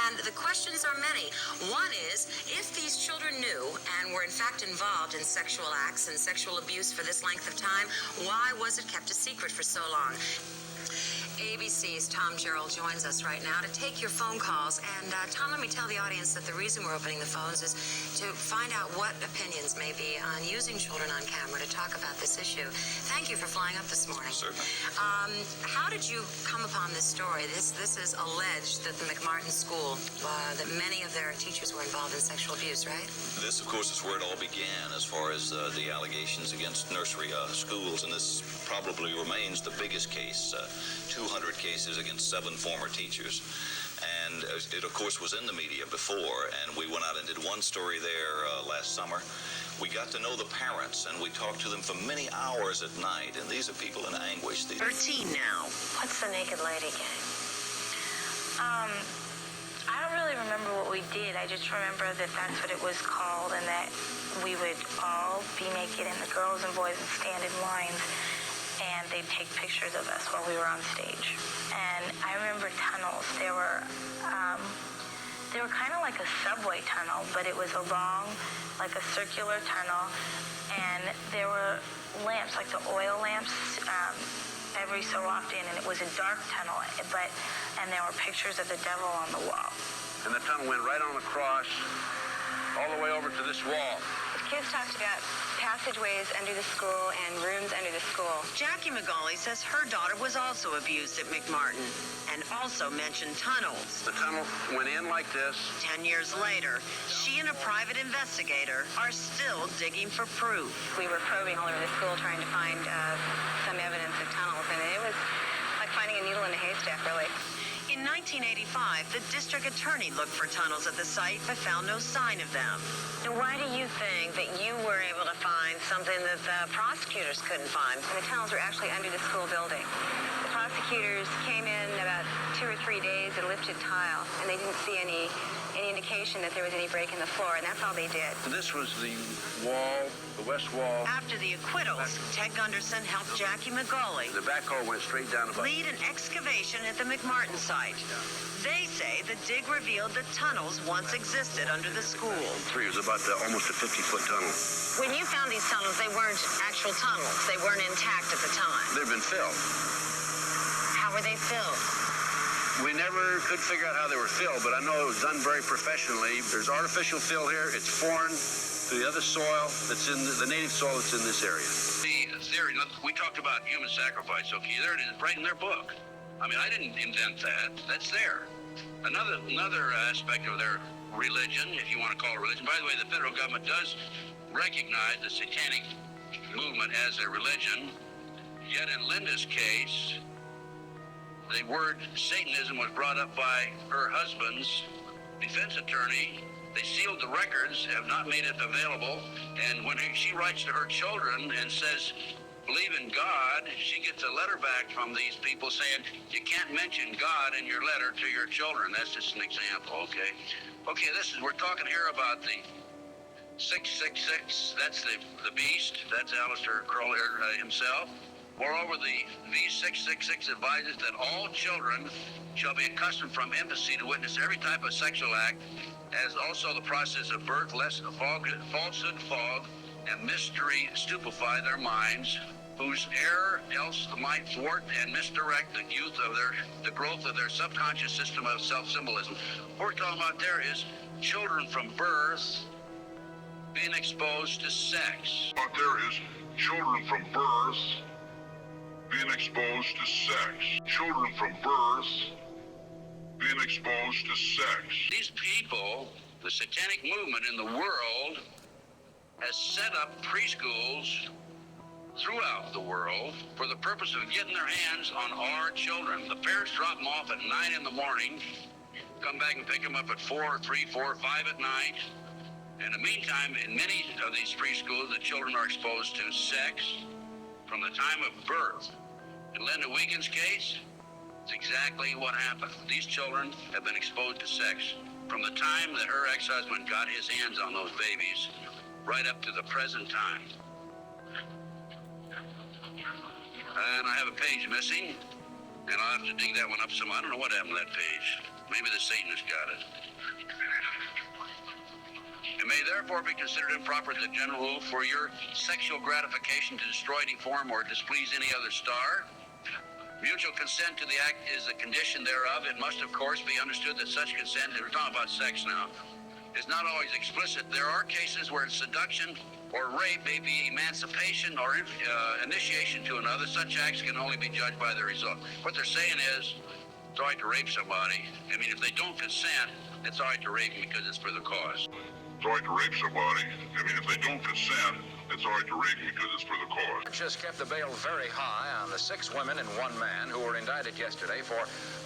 And the questions are many. One is, if these children knew and were in fact involved in sexual acts and sexual abuse for this length of time, why was it kept a secret for so long? ABC's Tom Gerald joins us right now to take your phone calls. And Tom, let me tell the audience that the reason we're opening the phones is to find out what opinions may be on using children on camera to talk about this issue. Thank you for flying up this morning. Certainly. How did you come upon this story? This is alleged that the McMartin School, that many of their teachers were involved in sexual abuse, right? This, of course, is where it all began as far as the allegations against nursery schools, and this probably remains the biggest case. 200 cases against 7 former teachers. And it, of course, was in the media before, and we went out and did one story there last summer. We got to know the parents, and we talked to them for many hours at night, and these are people in anguish. 13 now. What's the Naked Lady Gang? I don't really remember what we did. I just remember that that's what it was called, and that we would all be naked, and the girls and boys would stand in lines, and they'd take pictures of us while we were on stage. And I remember tunnels. They were kind of like a subway tunnel, but it was a long, like a circular tunnel, and there were lamps, like the oil lamps, every so often, and it was a dark tunnel, and there were pictures of the devil on the wall. And the tunnel went right on across, all the way over to this wall. Kids talked about passageways under the school and rooms under the school. Jackie McGauley says her daughter was also abused at McMartin and also mentioned tunnels. The tunnel went in like this. 10 years later, she and a private investigator are still digging for proof. We were probing all over the school trying to find really. In 1985, the district attorney looked for tunnels at the site but found no sign of them. Now, why do you think that you were able to find something that the prosecutors couldn't find? The tunnels were actually under the school building. The prosecutors came in about 2 or 3 days and lifted tile, and they didn't see any indication that there was any break in the floor, and that's all they did. This was the wall, the west wall. After the acquittals, Ted Gunderson helped Jackie McGauley The backhoe went straight down about... lead an excavation at the McMartin site. They say the dig revealed that tunnels once existed under the school. It was about almost a 50-foot tunnel. When you found these tunnels, they weren't actual tunnels. They weren't intact at the time. They've been filled. How were they filled? We never could figure out how they were filled, but I know it was done very professionally. There's artificial fill here. It's foreign to the other soil that's in the native soil that's in this area. The theory, we talked about human sacrifice, okay? There it is, right in their book. I mean, I didn't invent that. That's there. Another aspect of their religion, if you want to call it religion. By the way, the federal government does recognize the Satanic movement as a religion. Yet in Linda's case, the word Satanism was brought up by her husband's defense attorney. They sealed the records, have not made it available, and when she writes to her children and says, believe in God, she gets a letter back from these people saying, you can't mention God in your letter to your children. That's just an example, okay? Okay, we're talking here about the 666, that's the beast, that's Aleister Crowley himself. Moreover, the 666 advises that all children shall be accustomed from infancy to witness every type of sexual act, as also the process of birth, lest falsehood fog and mystery stupefy their minds, whose error else might thwart and misdirect the growth of their subconscious system of self-symbolism. What we're talking about there is children from birth being exposed to sex. But there is children from birth being exposed to sex. Children from birth being exposed to sex. These people, the Satanic movement in the world, has set up preschools throughout the world for the purpose of getting their hands on our children. The parents drop them off at 9 in the morning, come back and pick them up at 4, 3, 4, 5 at night. In the meantime, in many of these preschools, the children are exposed to sex from the time of birth. In Linda Wiegand's case, it's exactly what happened. These children have been exposed to sex from the time that her ex-husband got his hands on those babies right up to the present time. And I have a page missing, and I'll have to dig that one up some. I don't know what happened to that page. Maybe the Satanist got it. It may therefore be considered improper as a general rule for your sexual gratification to destroy, deform, or displease any other star. Mutual consent to the act is a condition thereof. It must, of course, be understood that such consent, and we're talking about sex now, is not always explicit. There are cases where seduction or rape may be emancipation or initiation to another. Such acts can only be judged by the result. What they're saying is, it's all right to rape somebody. I mean, if they don't consent, it's all right to rape them because it's for the cause. It's all right to rape somebody. I mean, if they don't consent, it's all right to rape them because it's for the cause. Just kept the bail very high on the 6 women and 1 man who were indicted yesterday for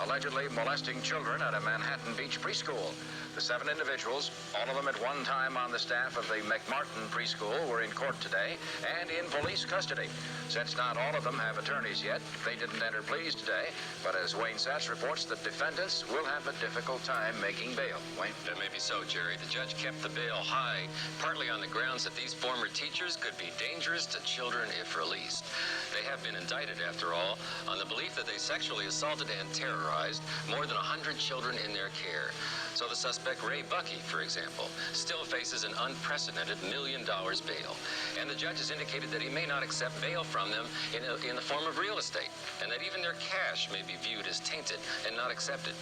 allegedly molesting children at a Manhattan Beach preschool. The 7 individuals, all of them at one time on the staff of the McMartin preschool, were in court today and in police custody. Since not all of them have attorneys yet, they didn't enter pleas today. But as Wayne Satz reports, the defendants will have a difficult time making bail. Wayne? That may be so, Jerry. The judge kept the bail high, partly on the grounds that these former teachers could be dangerous to children if released. They have been indicted, after all, on the belief that they sexually assaulted and terrorized more than 100 children in their care. So the suspect, Ray Buckey, for example, still faces an unprecedented $1 million bail. And the judge has indicated that he may not accept bail from them in the form of real estate, and that even their cash may be viewed as tainted and not accepted.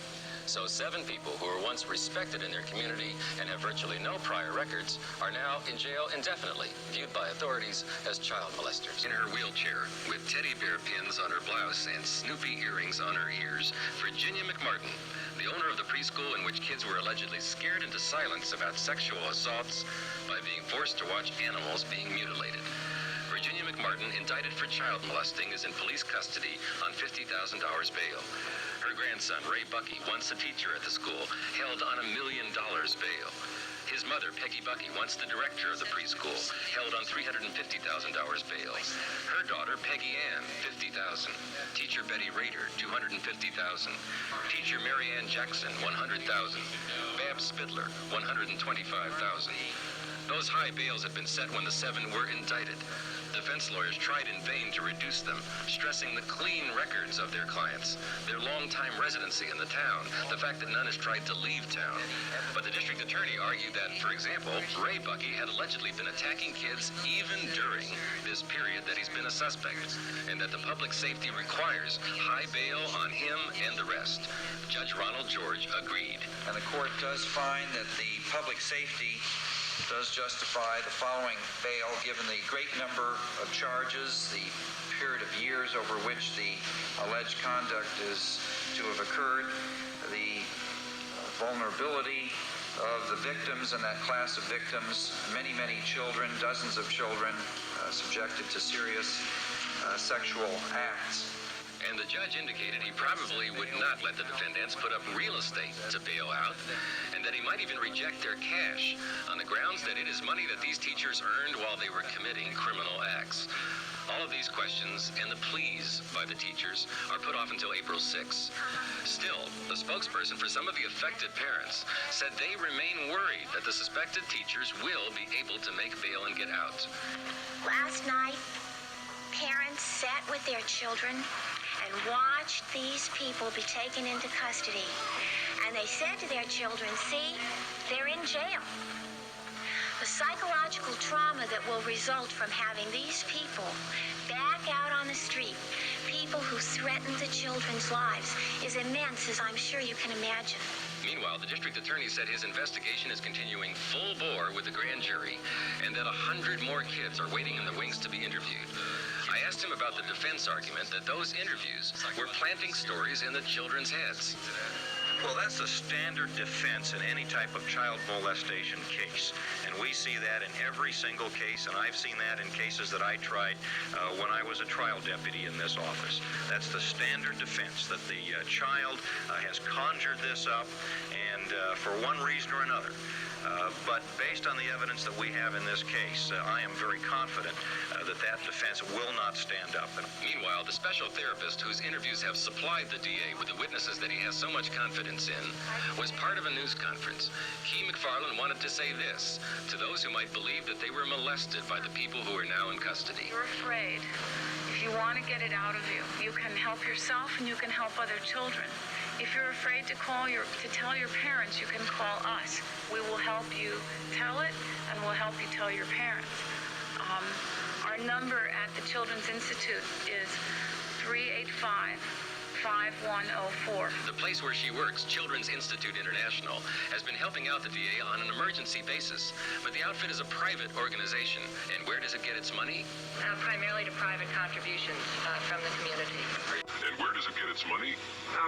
So 7 people who were once respected in their community and have virtually no prior records are now in jail indefinitely, viewed by authorities as child molesters. In her wheelchair, with teddy bear pins on her blouse and Snoopy earrings on her ears, Virginia McMartin, the owner of the preschool in which kids were allegedly scared into silence about sexual assaults by being forced to watch animals being mutilated. Virginia Virginia McMartin, indicted for child molesting, is in police custody on $50,000 bail. Her grandson, Ray Bucky, once a teacher at the school, held on $1 million bail. His mother, Peggy Bucky, once the director of the preschool, held on $350,000 bail. Her daughter, Peggy Ann, $50,000. Teacher Betty Rader, $250,000. Teacher Mary Ann Jackson, $100,000. Bab Spidler, $125,000. Those high bails had been set when the 7 were indicted. Defense lawyers tried in vain to reduce them, stressing the clean records of their clients, their long-time residency in the town, the fact that none has tried to leave town. But the district attorney argued that, for example, Ray Bucky had allegedly been attacking kids even during this period that he's been a suspect, and that the public safety requires high bail on him and the rest. Judge Ronald George agreed. And the court does find that the public safety does justify the following bail, given the great number of charges, the period of years over which the alleged conduct is to have occurred, the vulnerability of the victims and that class of victims, many, many children, dozens of children subjected to serious sexual acts. And the judge indicated he probably would not let the defendants put up real estate to bail out, and that he might even reject their cash on the grounds that it is money that these teachers earned while they were committing criminal acts. All of these questions and the pleas by the teachers are put off until April 6. Still, the spokesperson for some of the affected parents said they remain worried that the suspected teachers will be able to make bail and get out. Last night, parents sat with their children and watched these people be taken into custody. And they said to their children, see, they're in jail. The psychological trauma that will result from having these people back out on the street, people who threaten the children's lives, is immense, as I'm sure you can imagine. Meanwhile, the district attorney said his investigation is continuing full bore with the grand jury, and that 100 more kids are waiting in the wings to be interviewed. I asked him about the defense argument that those interviews were planting stories in the children's heads. Well, that's the standard defense in any type of child molestation case. And we see that in every single case, and I've seen that in cases that I tried when I was a trial deputy in this office. That's the standard defense, that the child has conjured this up, and for one reason or another. But based on the evidence that we have in this case, I am very confident that defense will not stand up. Meanwhile, the special therapist whose interviews have supplied the DA with the witnesses that he has so much confidence in was part of a news conference. Key McFarland wanted to say this to those who might believe that they were molested by the people who are now in custody. You're afraid. If you want to get it out of you, you can help yourself and you can help other children. If you're afraid to tell your parents, you can call us. We will help you tell it, and we'll help you tell your parents. Our number at the Children's Institute is 385-5104. The place where she works, Children's Institute International, has been helping out the DA on an emergency basis. But the outfit is a private organization. And where does it get its money? Primarily to private contributions from the community. And where does it get its money?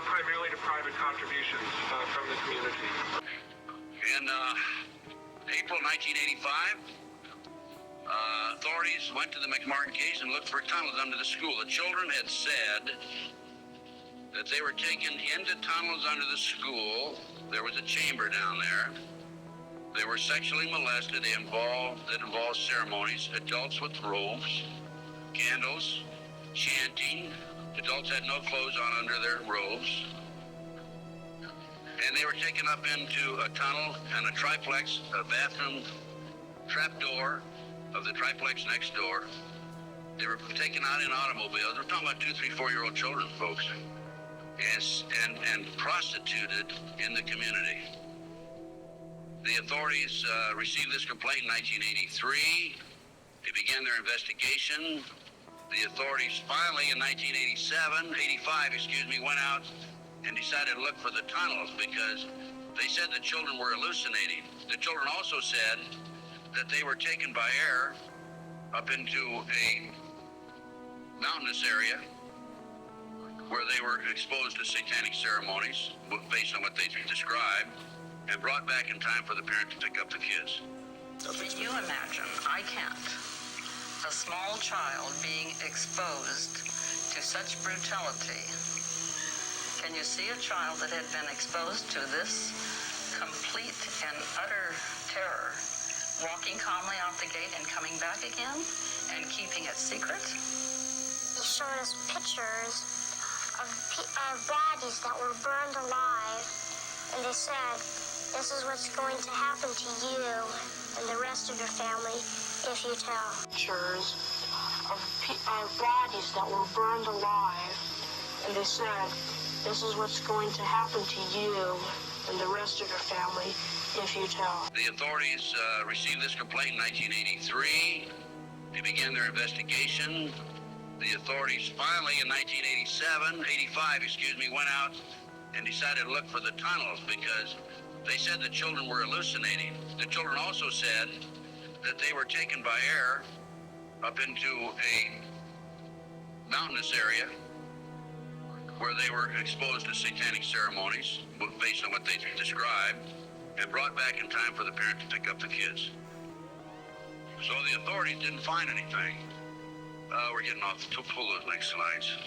Primarily to private contributions from the community. In April 1985, authorities went to the McMartin case and looked for tunnels under the school. The children had said that they were taken into tunnels under the school. There was a chamber down there. They were sexually molested. That involved ceremonies, adults with robes, candles, chanting. Adults had no clothes on under their robes. And they were taken up into a tunnel and a triplex, a bathroom trapdoor of the triplex next door. They were taken out in automobiles. We're talking about 2, 3, 4-year-old children, folks. Yes, and prostituted in the community. The authorities received this complaint in 1983. They began their investigation. The authorities finally in 85, went out and decided to look for the tunnels because they said the children were hallucinating. The children also said that they were taken by air up into a mountainous area where they were exposed to satanic ceremonies based on what they described, and brought back in time for the parent to pick up the kids. Can you imagine? I can't. A small child being exposed to such brutality. Can you see a child that had been exposed to this complete and utter terror walking calmly out the gate and coming back again and keeping it secret? They showed us pictures of bodies that were burned alive, and they said, this is what's going to happen to you and the rest of your family if you tell. Pictures of bodies that were burned alive, and they said, this is what's going to happen to you and the rest of your family if you tell. The authorities received this complaint in 1983. They began their investigation. The authorities finally in 85, went out and decided to look for the tunnels because they said the children were hallucinating. The children also said that they were taken by air up into a mountainous area where they were exposed to satanic ceremonies based on what they described and brought back in time for the parent to pick up the kids. So the authorities didn't find anything. We're getting off. Pull those next slides.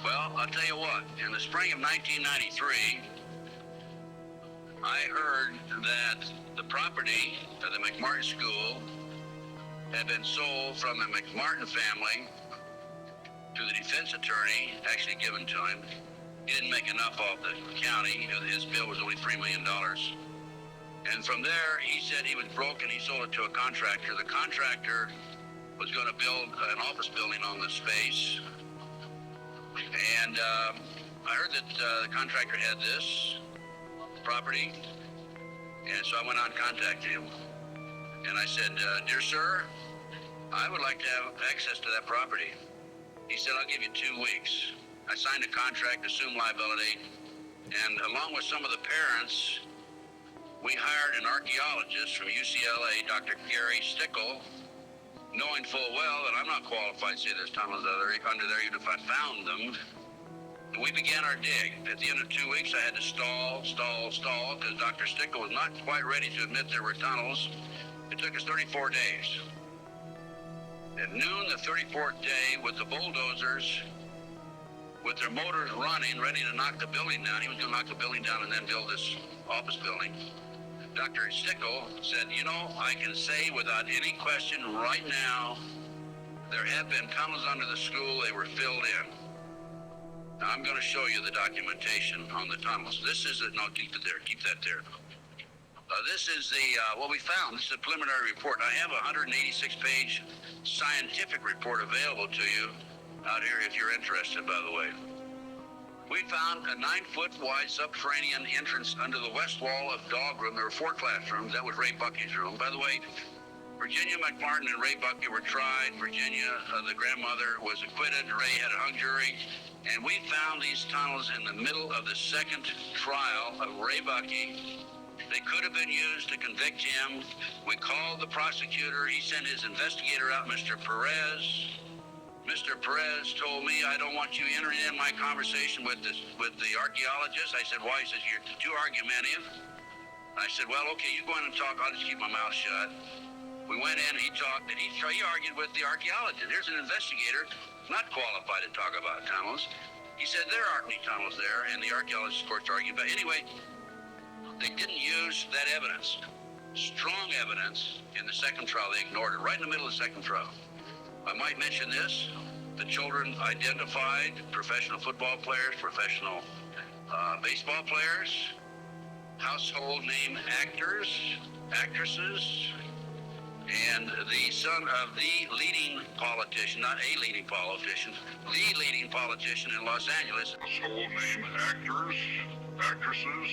Well, I'll tell you what. In the spring of 1993, I heard that the property of the McMartin School had been sold from the McMartin family to the defense attorney, actually given to him. He didn't make enough off the county. His bill was only $3 million. And from there, he said he was broke and he sold it to a contractor. The contractor was going to build an office building on the space. And I heard that the contractor had this property. And so I went out and contacted him. And I said, dear sir, I would like to have access to that property. He said, I'll give you 2 weeks. I signed a contract, assumed liability, and along with some of the parents, we hired an archaeologist from UCLA, Dr. Gary Stickle, knowing full well that I'm not qualified to say there's tunnels under there even if I found them. And we began our dig. At the end of 2 weeks, I had to stall, because Dr. Stickle was not quite ready to admit there were tunnels. It took us 34 days. At noon, the 34th day, with the bulldozers, with their motors running, ready to knock the building down. He was going to knock the building down and then build this office building. Dr. Stickle said, you know, I can say without any question right now, there have been tunnels under the school. They were filled in. Now, I'm going to show you the documentation on the tunnels. This is it. No, keep it there. Keep that there. This is what we found. This is a preliminary report. I have a 186-page scientific report available to you out here if you're interested, by the way. We found a 9-foot wide subterranean entrance under the west wall of dog room. There were 4 classrooms. That was Ray Bucky's room. By the way, Virginia McMartin and Ray Bucky were tried. Virginia, the grandmother, was acquitted. Ray had a hung jury. And we found these tunnels in the middle of the second trial of Ray Bucky. They could have been used to convict him. We called the prosecutor. He sent his investigator out, Mr. Perez. Mr. Perez told me, I don't want you entering in my conversation with the archaeologist. I said, why? He says, you're too argumentative. I said, well, okay, you go in and talk. I'll just keep my mouth shut. We went in, he talked, and he argued with the archaeologist. Here's an investigator, not qualified to talk about tunnels. He said, there aren't any tunnels there, and the archaeologist, of course, argued about it. Anyway, they didn't use that evidence, strong evidence, in the second trial. They ignored it right in the middle of the second trial. I might mention this. The children identified professional football players, professional baseball players, household name actors, actresses, and the son of the leading politician, not a leading politician, the leading politician in Los Angeles. Household name actors, actresses,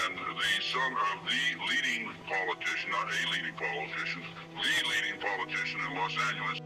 and the son of the leading politician, not a leading politician, the leading politician in Los Angeles.